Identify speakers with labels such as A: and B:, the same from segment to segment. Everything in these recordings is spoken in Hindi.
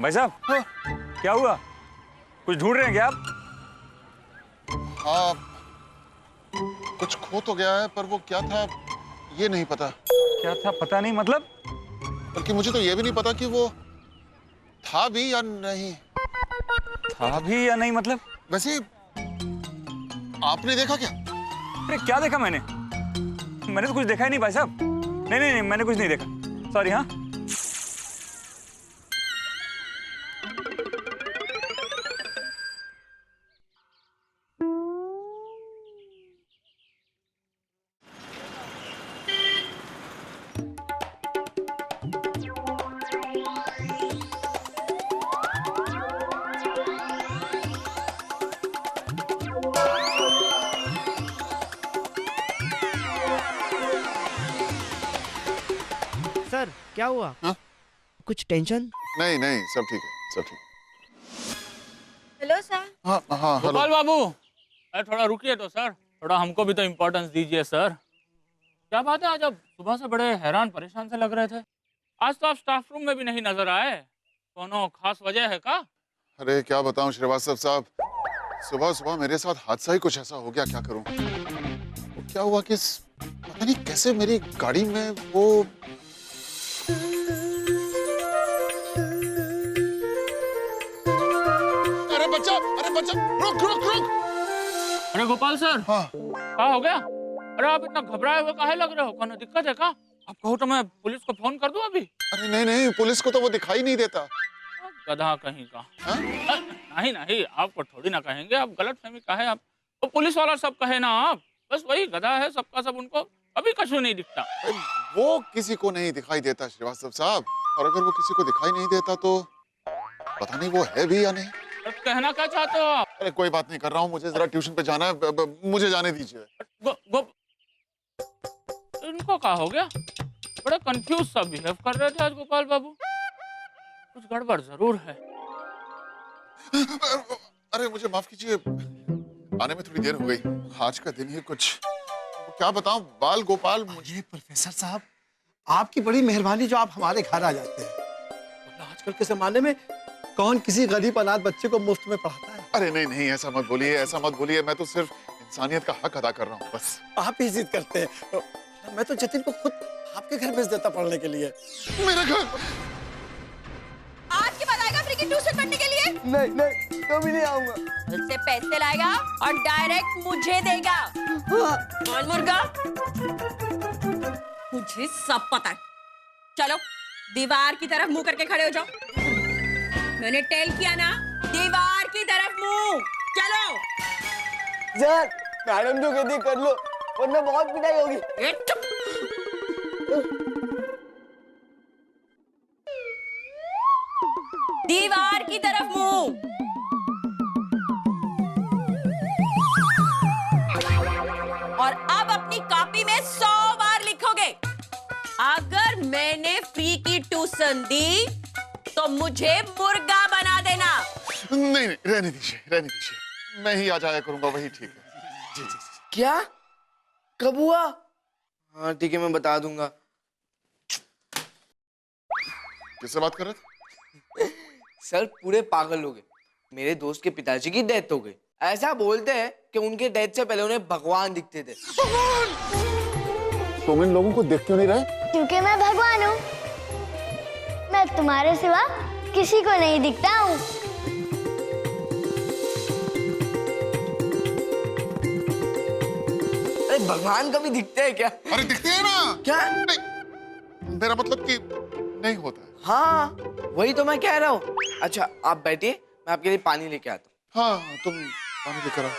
A: भाई साहब।
B: हाँ।
A: क्या हुआ, कुछ ढूंढ रहे हैं क्या आप?
B: हाँ, कुछ खो तो गया है, पर वो क्या था ये नहीं पता।
A: क्या था पता नहीं मतलब?
B: बल्कि मुझे तो ये भी नहीं पता कि वो था भी या नहीं।
A: था भी या नहीं मतलब?
B: वैसे आपने देखा क्या?
A: अरे क्या देखा मैंने मैंने तो कुछ देखा ही नहीं भाई साहब। नहीं नहीं नहीं, मैंने कुछ नहीं देखा, सॉरी। हाँ
C: सर क्या हुआ?
B: हाँ?
C: कुछ टेंशन?
B: नहीं नहीं, सब ठीक है, सब ठीक।
D: Hello sir.
B: हाँ हाँ, हेलो।
E: गोपाल बाबू, अरे थोड़ा रुकिए तो सर, थोड़ा हमको भी तो इम्पोर्टेंस दीजिए सर। क्या बात है, आज आप सुबह से बड़े हैरान परेशान से लग रहे थे। आज तो आप स्टाफ रूम में भी नहीं नजर आए, कोनो खास वजह है का?
B: अरे क्या बताऊं श्रीवास्तव साहब, सुबह सुबह मेरे साथ हादसा ही कुछ ऐसा हो गया, क्या करूं। वो क्या हुआ कि पता नहीं कैसे मेरी गाड़ी में वो अरे बच्चा, रुक रुक रुक।
E: अरे गोपाल सर,
B: हाँ,
E: क्या हो गया? अरे आप इतना घबराए हुए काहे लग रहे हो? कोनो दिक्कत है का? आप कहो तो मैं पुलिस को फोन कर दूं अभी?
B: अरे नहीं नहीं, पुलिस को तो वो दिखाई नहीं देता।
E: गधा कहीं का।
B: हाँ?
E: नहीं नहीं, आपको थोड़ी ना कहेंगे, आप गलत फहमी का है। आप तो पुलिस वाला सब कहे ना, आप बस वही गधा है सबका सब, उनको कभी कछु नहीं दिखता।
B: वो किसी को नहीं दिखाई देता श्रीवास्तव साहब, और अगर वो किसी को दिखाई नहीं देता तो पता नहीं वो है भी या नहीं।
E: अब कहना क्या चाहते हो आप?
B: अरे कोई बात नहीं, कर रहा हूँ, मुझे जरा ट्यूशन पे जाना है, मुझे जाने दीजिए।
E: इनको क्या हो गया? बड़े कंफ्यूज सा बिहेव कर रहे थे आज गोपाल बाबू, कुछ गड़बड़ जरूर है।
B: अरे मुझे माफ कीजिए, आने में थोड़ी देर हो गई, आज का दिन ही कुछ क्या बताऊं बाल गोपाल।
F: ये प्रोफेसर साहब, आपकी बड़ी मेहरबानी जो आप हमारे घर आ जाते हैं, वरना आजकल के जमाने में कौन किसी गरीब अनाथ बच्चे को मुफ्त में पढ़ाता है।
B: अरे नहीं नहीं, ऐसा मत बोलिए, ऐसा मत बोलिए, मैं तो सिर्फ इंसानियत का हक अदा कर रहा हूँ बस।
F: आप ही जिद करते हैं, मैं तो जतिन को खुद आपके घर भेज देता पढ़ने के लिए।
B: मेरे घर
D: आज के बाद आएगा फ्री की ट्यूशन पढ़ने के लिए?
F: नहीं नहीं, कभी नहीं आऊंगा।
D: इससे पैसे लाएगा और डायरेक्ट मुझे देगा। और मुर्गा, मुझे सब पता है। चलो दीवार की तरफ मुंह करके खड़े हो जाओ। मैंने टेल किया ना, दीवार की तरफ मुंह। चलो
F: सर, मैडम जो कहती कर लो, वरना बहुत पिटाई होगी।
D: दीवार की तरफ मुंह। और अब अपनी कॉपी में 100 बार लिखोगे, अगर मैंने फ्री की ट्यूशन दी तो मुझे मुर्गा बना देना।
B: नहीं नहीं, रहने दीजिए, रहने दीजिए, मैं ही आ जाया करूंगा, वही ठीक है। जी जी जी।
G: क्या? कब हुआ? हाँ ठीक है, मैं बता दूंगा।
B: किससे बात कर रहे थे?
G: सर पूरे पागल हो गए, मेरे दोस्त के पिताजी की डेथ हो गई। ऐसा बोलते हैं कि उनके डेथ से पहले उन्हें भगवान दिखते थे।
B: तुम इन लोगों को देख क्यों नहीं रहे?
H: क्योंकि मैं भगवान हूँ, मैं तुम्हारे सिवा किसी को नहीं दिखता हूँ।
G: अरे भगवान कभी दिखते हैं क्या?
B: अरे दिखते हैं ना।
G: क्या?
B: नहीं, मेरा मतलब कि नहीं होता है।
G: हाँ वही तो मैं कह रहा हूँ। अच्छा आप बैठिए, मैं आपके लिए पानी लेके आता हूँ।
B: हाँ तुम पानी लेकर आओ।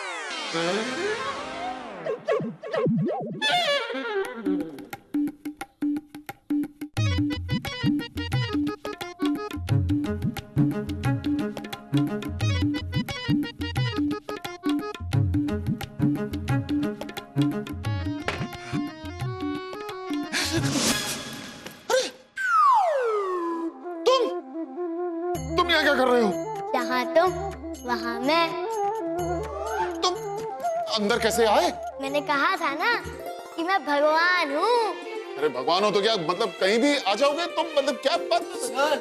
B: तुम यहाँ क्या कर रहे हो?
H: जहाँ तुम वहाँ मैं।
B: तुम अंदर कैसे आए?
H: मैंने कहा था ना कि मैं भगवान हूँ।
B: अरे भगवान हो तो क्या मतलब कहीं भी आ जाओगे तुम? मतलब क्या बात?
G: सर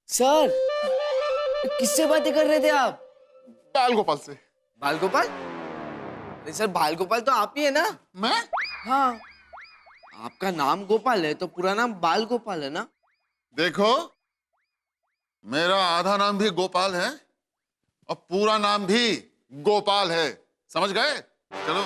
G: सर, किससे बातें कर रहे थे आप?
B: बाल गोपाल से।
G: बाल गोपाल? अरे सर, बाल गोपाल तो आप ही है ना?
B: मैं?
G: हाँ, आपका नाम गोपाल है तो पूरा नाम बाल गोपाल है ना?
B: देखो, मेरा आधा नाम भी गोपाल है और पूरा नाम भी गोपाल है, समझ गए? चलो।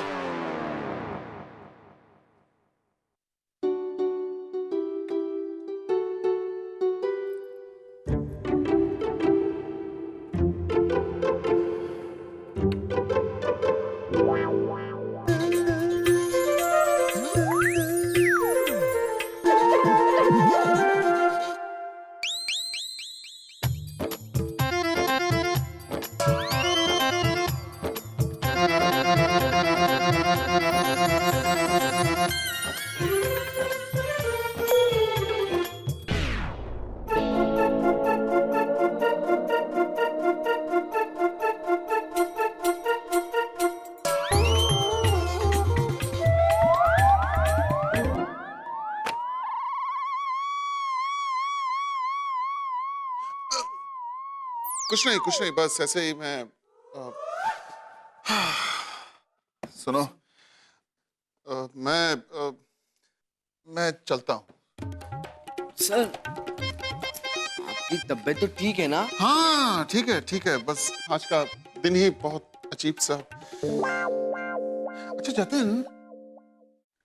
B: कुछ नहीं, बस ऐसे ही मैं सुनो, मैं चलता हूँ।
G: सर, आपकी तबीयत तो ठीक है ना?
B: हाँ, ठीक है, बस आज का दिन ही बहुत अजीब सा। अच्छा जतिन,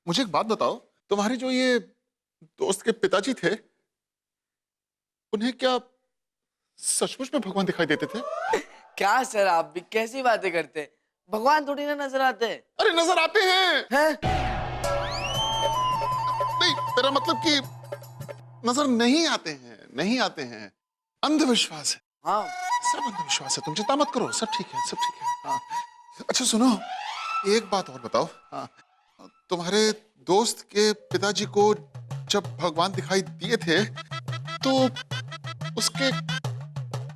B: मुझे एक बात बताओ, तुम्हारे जो ये दोस्त के पिताजी थे, उन्हें क्या सचमुच में भगवान दिखाई देते थे?
G: क्या सर, आप भी कैसी बातें करते हैं? भगवान थोड़ी ना नजर आते हैं।
B: अरे नजर आते हैं। नहीं, मेरा मतलब कि नजर नहीं आते हैं, अंधविश्वास है।
G: हाँ,
B: सब अंधविश्वास है, तुम चिंता मत करो, सब ठीक है। हाँ। अच्छा सुनो, एक बात और बताओ। हाँ, तुम्हारे दोस्त के पिताजी को जब भगवान दिखाई दिए थे तो उसके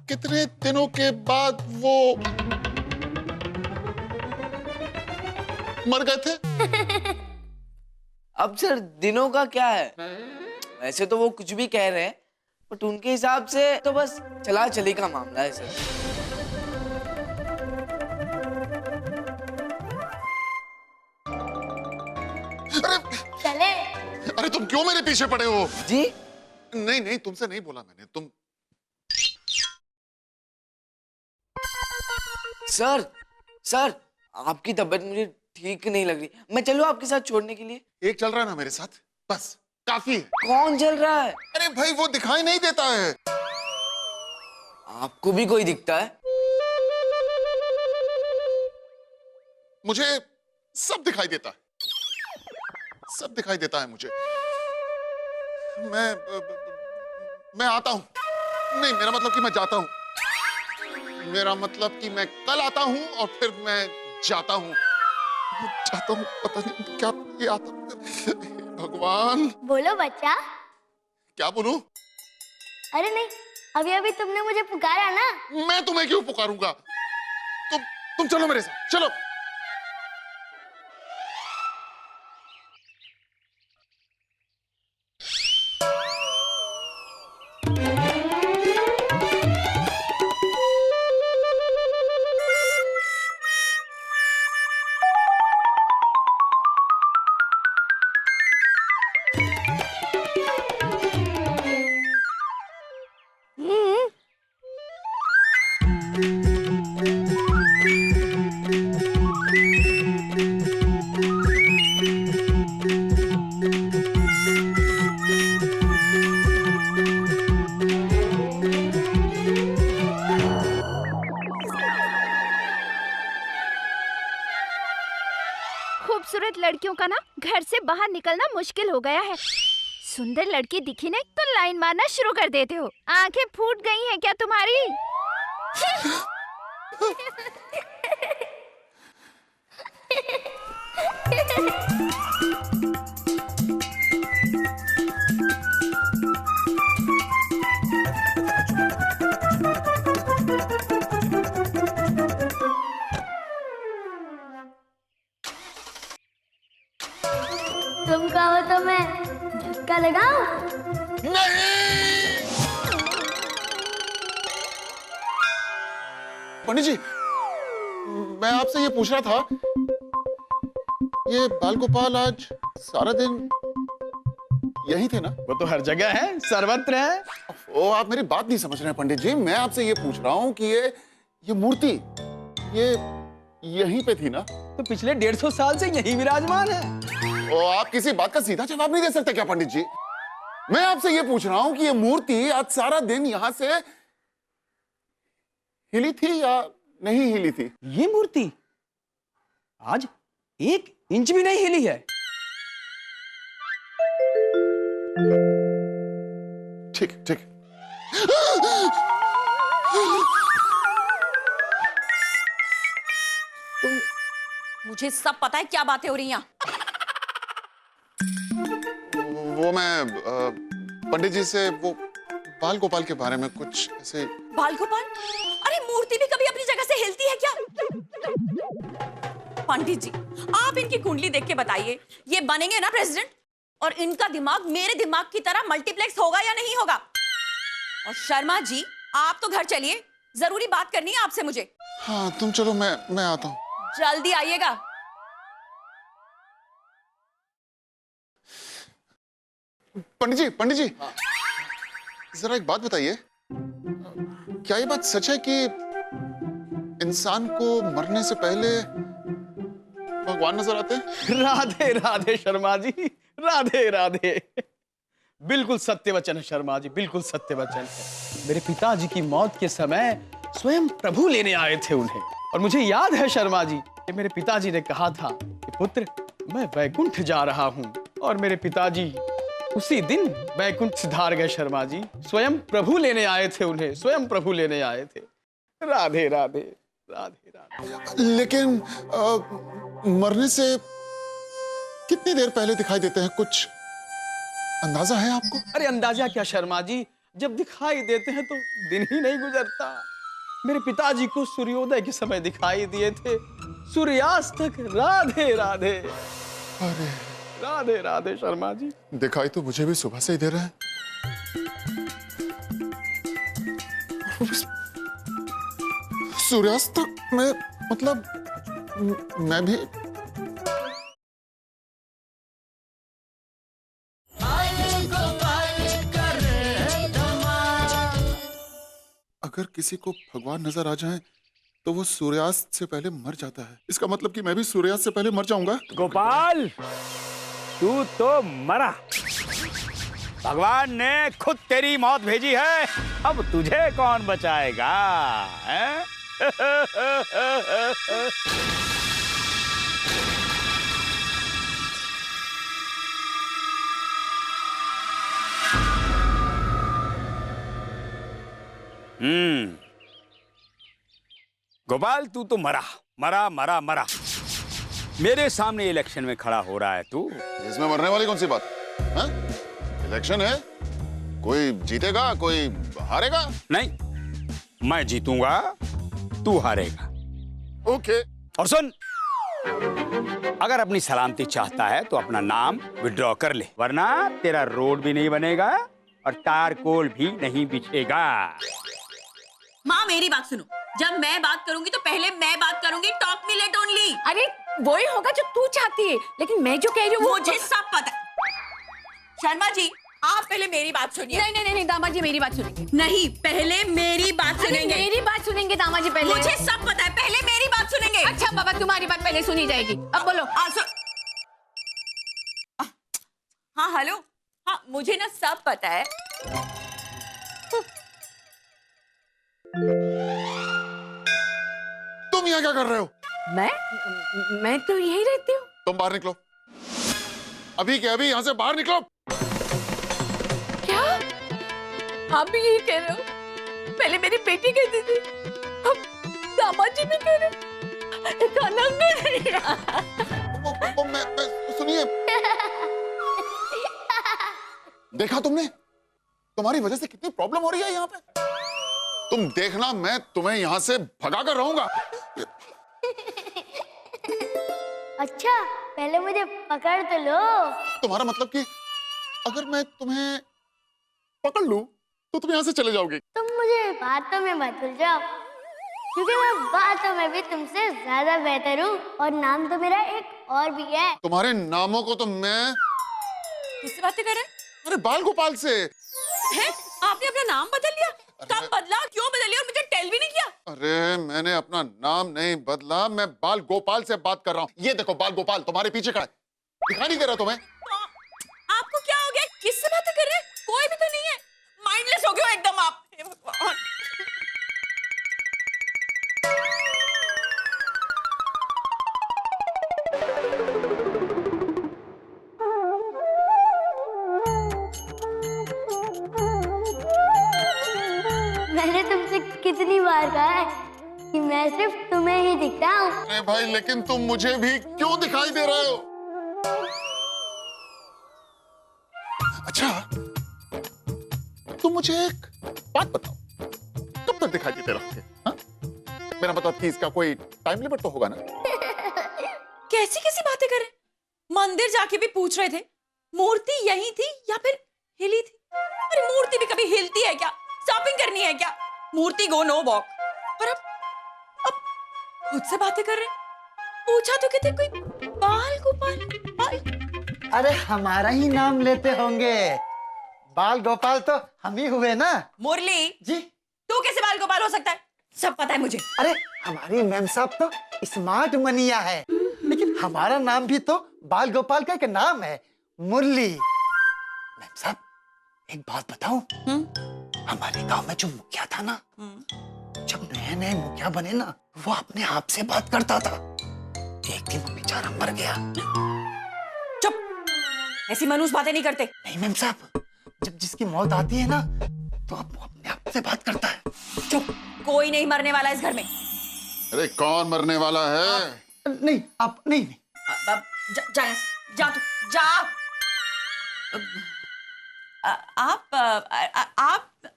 B: कितने दिनों के बाद वो मर गए थे?
G: अब सर दिनों का क्या है? वैसे तो वो कुछ भी कह रहे हैं, बट उनके हिसाब से तो बस चला चली का मामला है सर।
H: चले।
B: अरे तुम क्यों मेरे पीछे पड़े हो?
G: जी?
B: नहीं, तुमसे नहीं बोला मैंने। तुम
G: सर, आपकी तबीयत मुझे ठीक नहीं लग रही, मैं चलूं आपके साथ छोड़ने के लिए?
B: एक चल रहा है ना मेरे साथ, बस काफी है।
G: कौन चल रहा है?
B: अरे भाई, वो दिखाई नहीं देता है।
G: आपको भी कोई दिखता है?
B: मुझे सब दिखाई देता है, सब दिखाई देता है मुझे। मैं आता हूं। नहीं, मेरा मतलब कि मैं जाता हूं। मेरा मतलब कि मैं कल आता हूं और फिर मैं जाता हूं। पता नहीं क्या ये आता। भगवान।
H: बोलो बच्चा।
B: क्या बोलूं?
H: अरे नहीं, अभी तुमने मुझे पुकारा ना।
B: मैं तुम्हें क्यों पुकारूंगा? तुम चलो मेरे साथ, चलो।
I: खूबसूरत लड़कियों का ना घर से बाहर निकलना मुश्किल हो गया है। सुंदर लड़की दिखी नहीं तो लाइन मारना शुरू कर देते हो। आंखें फूट गई हैं क्या तुम्हारी?
H: तुम कहो तो मैं धक्का लगाऊं?
B: नहीं। पंडित जी, मैं आपसे ये पूछ रहा था, ये बाल गोपाल आज सारा दिन यही थे ना?
F: वो तो हर जगह है, सर्वत्र है।
B: ओ, आप मेरी बात नहीं समझ रहे हैं पंडित जी। मैं आपसे ये पूछ रहा हूँ कि ये मूर्ति ये यहीं पे थी ना?
F: तो पिछले 150 साल से यही विराजमान है।
B: ओ, आप किसी बात का सीधा जवाब नहीं दे सकते क्या पंडित जी? मैं आपसे ये पूछ रहा हूँ कि ये मूर्ति आज सारा दिन यहाँ से हिली थी या नहीं हिली थी?
F: ये मूर्ति आज 1 इंच भी नहीं हिली है।
B: ठीक ठीक।
D: मुझे सब पता है क्या बातें हो रही हैं।
B: वो मैं पंडित जी से वो बाल गोपाल के बारे में कुछ ऐसे।
D: बाल गोपाल? अरे मूर्ति भी कभी अपनी जगह से हिलती है क्या? पंडित जी, आप इनकी कुंडली देख के बताइए, ये बनेंगे ना प्रेसिडेंट? और इनका दिमाग मेरे दिमाग की तरह मल्टीप्लेक्स होगा या नहीं होगा? और शर्मा जी, आप तो घर चलिए, जरूरी बात करनी है आपसे मुझे।
B: हाँ तुम चलो, मैं आता हूँ।
D: जल्दी आइएगा।
B: पंडित जी, जरा एक बात बताइए, क्या ये बात सच है कि इंसान को मरने से पहले भगवान नजर आते हैं?
F: राधे राधे शर्मा जी, राधे राधे। बिल्कुल सत्य वचन है शर्मा जी, बिल्कुल सत्य वचन है। मेरे पिताजी की मौत के समय स्वयं प्रभु लेने आए थे उन्हें। और मुझे याद है शर्मा जी कि मेरे पिताजी ने कहा था कि पुत्र, मैं वैकुंठ जा रहा हूं। और मेरे पिताजी उसी दिन वैकुंठ सिधार गए शर्मा जी। स्वयं प्रभु लेने आए थे उन्हें, स्वयं प्रभु लेने आए थे। राधे राधे, राधे राधे।
B: लेकिन मरने से कितनी देर पहले दिखाई देते हैं, कुछ अंदाजा है आपको?
F: अरे अंदाजा क्या शर्मा जी, जब दिखाई देते हैं तो दिन ही नहीं गुजरता। मेरे पिताजी को सूर्योदय के समय दिखाई दिए थे, सूर्यास्त तक। राधे राधे,
B: अरे
F: राधे राधे शर्मा जी।
B: दिखाई तो मुझे भी सुबह से ही दे रहे हैं। सूर्यास्त तक में मतलब मैं भी। अगर किसी को भगवान नजर आ जाए तो वो सूर्यास्त से पहले मर जाता है। इसका मतलब कि मैं भी सूर्यास्त से पहले मर जाऊंगा।
A: गोपाल, तू तो मरा। भगवान ने खुद तेरी मौत भेजी है, अब तुझे कौन बचाएगा? हैं? गोपाल, तू तो मरा मरा मरा मरा। मेरे सामने इलेक्शन में खड़ा हो रहा है तू।
B: इसमें मरने वाली कौन सी बात है? इलेक्शन है, कोई जीतेगा कोई हारेगा।
A: नहीं, मैं जीतूंगा, तू हारेगा।
B: ओके।
A: और सुन, अगर अपनी सलामती चाहता है तो अपना नाम विड्रॉ कर ले, वरना तेरा रोड भी नहीं बनेगा और तारकोल भी नहीं बिछेगा।
D: माँ, मेरी बात सुनो। जब मैं बात करूंगी तो पहले मैं बात करूंगी। Talk me let only.
J: अरे वो ही होगा जो तू चाहती है, लेकिन मैं जो कह रही हूँ
D: मुझे सब पता। शर्मा जी, आप पहले मेरी बात सुनिए।
J: नहीं नहीं नहीं दामाद जी, मेरी बात सुनेंगे।
D: नहीं, पहले मेरी बात सुनेंगे।
J: मेरी बात सुनेंगे दामाद जी पहले।
D: मुझे सब पता है, पहले मेरी बात सुनेंगे।
J: अच्छा बाबा, तुम्हारी बात पहले सुनी जाएगी। अब बोलो।
D: हाँ हेलो। हाँ, मुझे ना सब पता है।
B: तुम यहाँ क्या कर रहे हो?
J: मैं तो यही रहती हूँ।
B: तुम बाहर निकलो, अभी के अभी यहाँ से बाहर निकलो।
J: क्या आप भी यही कह रहे हो? पहले मेरी बेटी कहती थी, अब दामाद जी भी कह रहे हो।
B: मैं सुनिए, देखा तुमने, तुम्हारी वजह से कितनी प्रॉब्लम हो रही है यहाँ पे। तुम देखना, मैं तुम्हें यहाँ से भगा कर रहूंगा।
H: अच्छा, पहले मुझे पकड़ तो लो।
B: तुम्हारा मतलब कि अगर मैं तुम्हें पकड़ लूं तो तुम यहाँ से चले जाओगे?
H: तुम मुझे बातों में मत उलझाओ, क्योंकि मैं बातों में भी तुमसे ज्यादा बेहतर हूँ, और नाम तो मेरा एक और भी है।
B: तुम्हारे नामों को तो मैं...
D: किससे बातें कर रहे हैं?
B: अरे बाल गोपाल से।
D: हैं? आपने अपना नाम बदल लिया? कब बदला, क्यों बदल लिया और मुझे टेल भी नहीं किया?
B: अरे मैंने अपना नाम नहीं बदला, मैं बाल गोपाल से बात कर रहा हूँ। ये देखो बाल गोपाल तुम्हारे पीछे खड़ा है, दिखाई नहीं दे रहा तुम्हें?
D: आपको क्या हो गया? किससे बातें कर रहे हैं? कोई भी तो नहीं है। माइंडलेस हो गए हो एकदम आप। हे भगवान।
H: मैंने तुमसे कितनी बार कहा है कि मैं सिर्फ तुम्हें ही दिखता हूँ।
B: अरे भाई लेकिन तुम मुझे भी क्यों दिखाई दे रहे हो? अच्छा तुम मुझे एक बात बताओ, कब तक दिखाई देते रहोगे? हाँ? मेरा मतलब कि इसका कोई टाइम लिमिट तो होगा ना?
D: कैसी कैसी बातें कर रहे हैं? मंदिर जाके भी पूछ रहे थे मूर्ति यही थी या फिर हिली थी? अरे मूर्ति भी कभी हिलती है क्या? शॉपिंग करनी है क्या? मूर्ति गो नो वॉक। और अब खुद से बातें कर रहे हैं। पूछा तो कहते कोई बाल गोपाल। बाल
C: अरे हमारा ही नाम लेते होंगे, बाल गोपाल तो हम ही हुए ना।
D: मुरली
C: जी
D: तू कैसे बाल गोपाल हो सकता है? सब पता है मुझे।
C: अरे हमारी मैम साहब तो स्मार्ट मनिया है, लेकिन हमारा नाम भी तो बाल गोपाल का एक नाम है, मुरली। मैम साहब एक बात बताऊं, हमारे गांव में जो मुखिया था ना, जब नए नए मुखिया बने ना, वो अपने आप से बात करता था। एक दिन वो बेचारा मर गया।
D: चुप, ऐसी मनुष्य बातें नहीं करते।
C: नहीं मैम साहब, जब जिसकी मौत आती है ना, तो अब वो अपने आप से बात करता है।
D: चुप, कोई नहीं मरने वाला इस घर में।
B: अरे कौन मरने वाला है?
C: नहीं आप नहीं, नहीं।
D: जा तू जा।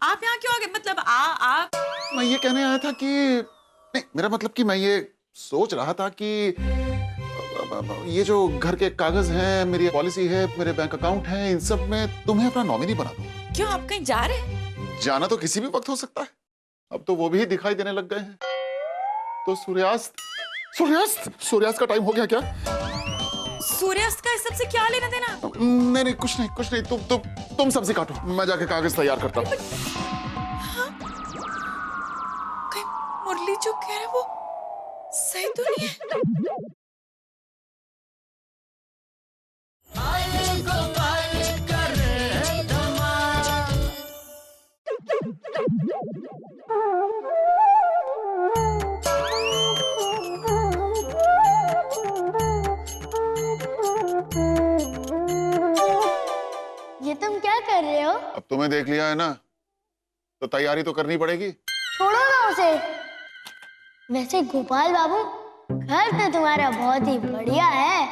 D: आप यहाँ क्यों आ गए? मतलब आप
B: मैं ये कहने आया था कि नहीं, मेरा मतलब कि मैं ये सोच रहा था कि ये जो घर के कागज हैं, मेरी पॉलिसी है, मेरे बैंक अकाउंट हैं, इन सब में तुम्हें अपना नॉमिनी बना दूं।
D: क्यों, आप कहीं जा रहे हैं?
B: जाना तो किसी भी वक्त हो सकता है, अब तो वो भी दिखाई देने लग गए हैं। तो सूर्यास्त का टाइम हो गया क्या?
D: सूर्यास्त का इस सबसे क्या लेना देना?
B: नहीं नहीं कुछ नहीं, तुम सब्जी काटो, मैं जाके कागज तैयार करता हूँ।
D: हाँ? मुरली जो कह रहे वो सही तो नहीं है?
H: ये तुम क्या कर रहे हो?
B: अब तुम्हें देख लिया है ना, तो तैयारी तो करनी पड़ेगी।
H: छोड़ो ना उसे। वैसे गोपाल बाबू, घर तो तुम्हारा बहुत ही बढ़िया है।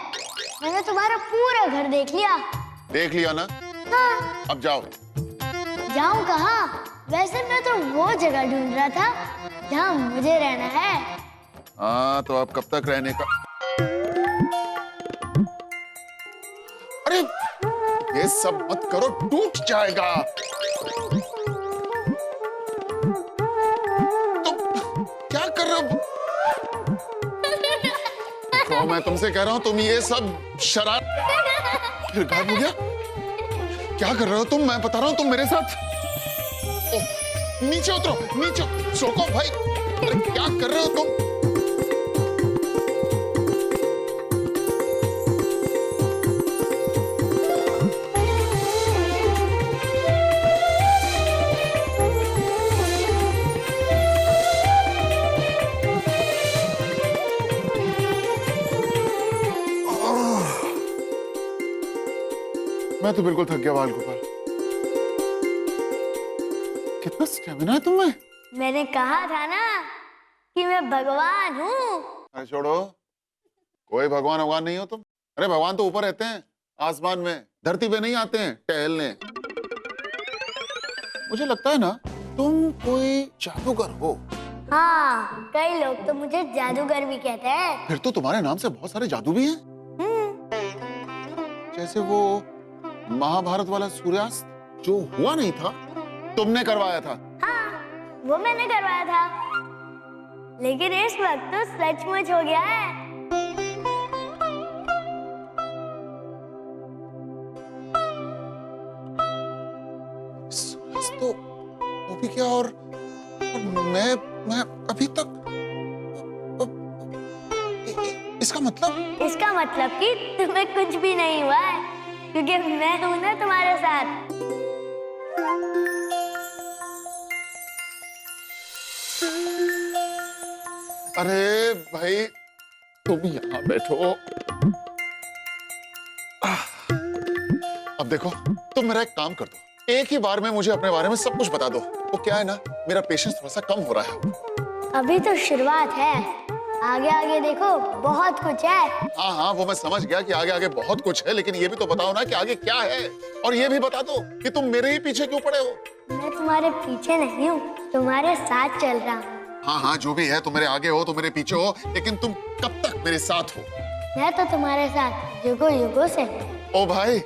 H: मैंने तुम्हारा पूरा घर देख लिया।
B: देख लिया ना?
H: हाँ।
B: अब जाओ।
H: जाऊं कहाँ? वैसे मैं तो वो जगह ढूंढ रहा था जहाँ मुझे रहना है।
B: हाँ तो अब कब तक रहने का? अरे ये सब मत करो, टूट जाएगा। तुम क्या कर रहे हो? तो मैं तुमसे कह रहा हूं, तुम ये सब शरारत फिर गायब हो गया। क्या कर रहे हो तुम? मैं बता रहा हूं, तुम मेरे साथ। नीचे उतरो, नीचे सोको भाई। अरे क्या कर रहे हो तुम? मैं तो बिल्कुल थक गया बाल गोपाल। कितना स्टेमिना है तुम्हें?
H: मैंने कहा था ना कि मैं भगवान हूँ।
B: अरे छोड़ो, कोई भगवान नहीं हो तुम। अरे भगवान तो ऊपर रहते हैं, आसमान में, धरती पे नहीं आते हैं टहलने। मुझे लगता है ना तुम कोई जादूगर हो।
H: हाँ, कई लोग तो मुझे जादूगर भी कहते हैं।
B: फिर तो तुम्हारे नाम से बहुत सारे जादू भी हैं। जैसे वो महाभारत वाला सूर्यास्त जो हुआ नहीं था, तुमने करवाया था।
H: हाँ, वो मैंने करवाया था, लेकिन इस वक्त तो सचमुच हो गया है।
B: सूर्यास्त तो वो भी क्या, और मैं अभी तक इसका मतलब
H: कि तुम्हें कुछ भी नहीं हुआ है, क्योंकि मैं हूं ना तुम्हारे साथ।
B: अरे भाई तुम यहाँ बैठो। अब देखो, तुम मेरा एक काम कर दो, एक ही बार में मुझे अपने बारे में सब कुछ बता दो। वो क्या है ना, मेरा पेशेंस थोड़ा सा कम हो रहा है।
H: अभी तो शुरुआत है, आगे आगे देखो बहुत कुछ है।
B: हाँ हाँ, वो मैं समझ गया कि आगे आगे बहुत कुछ है, लेकिन ये भी तो बताओ ना कि आगे क्या है, और ये भी बता दो कि तुम मेरे ही पीछे क्यों पड़े हो।
H: मैं तुम्हारे पीछे नहीं हूँ, तुम्हारे साथ चल रहा हूँ।
B: हाँ हाँ, जो भी है, तुम मेरे आगे हो, तुम मेरे पीछे हो, लेकिन तुम कब तक मेरे साथ हो?
H: मैं तो तुम्हारे साथ युगों युगों से हूँ।
B: ओ भाई,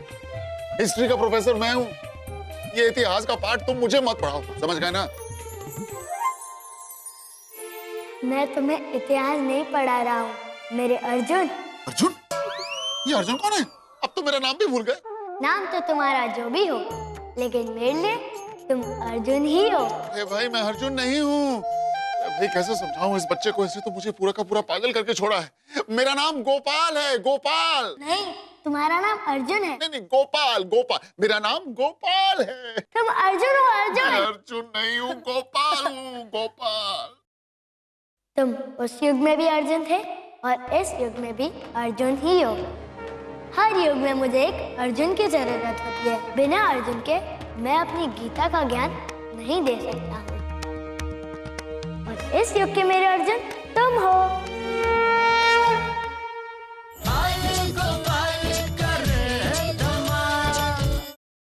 B: हिस्ट्री का प्रोफेसर मैं हूँ, ये इतिहास का पाठ तुम मुझे मत पढ़ाओ, समझ गए ना?
H: मैं तुम्हें इतिहास नहीं पढ़ा रहा हूँ, मेरे अर्जुन।
B: अर्जुन? ये अर्जुन कौन है? अब तो मेरा नाम भी भूल गए।
H: नाम तो तुम्हारा जो भी हो, लेकिन मेरे लिए तुम अर्जुन ही हो।
B: अरे भाई, मैं अर्जुन नहीं हूँ। भाई कैसे समझाऊं इस बच्चे को, ऐसे तो मुझे पूरा का पूरा पागल करके छोड़ा है। मेरा नाम गोपाल है, गोपाल।
H: नहीं, तुम्हारा नाम अर्जुन है।
B: नहीं, गोपाल, गोपाल, मेरा नाम गोपाल है।
H: तुम अर्जुन हो, अर्जुन।
B: मैं अर्जुन नहीं हूँ, गोपाल हूँ, गोपाल।
H: तुम उस युग में भी अर्जुन थे और इस युग में भी अर्जुन ही हो। हर युग में मुझे एक अर्जुन की जरूरत होती है। बिना अर्जुन के मैं अपनी गीता का ज्ञान नहीं दे सकता हूँ। और इस युग के मेरे अर्जुन तुम हो।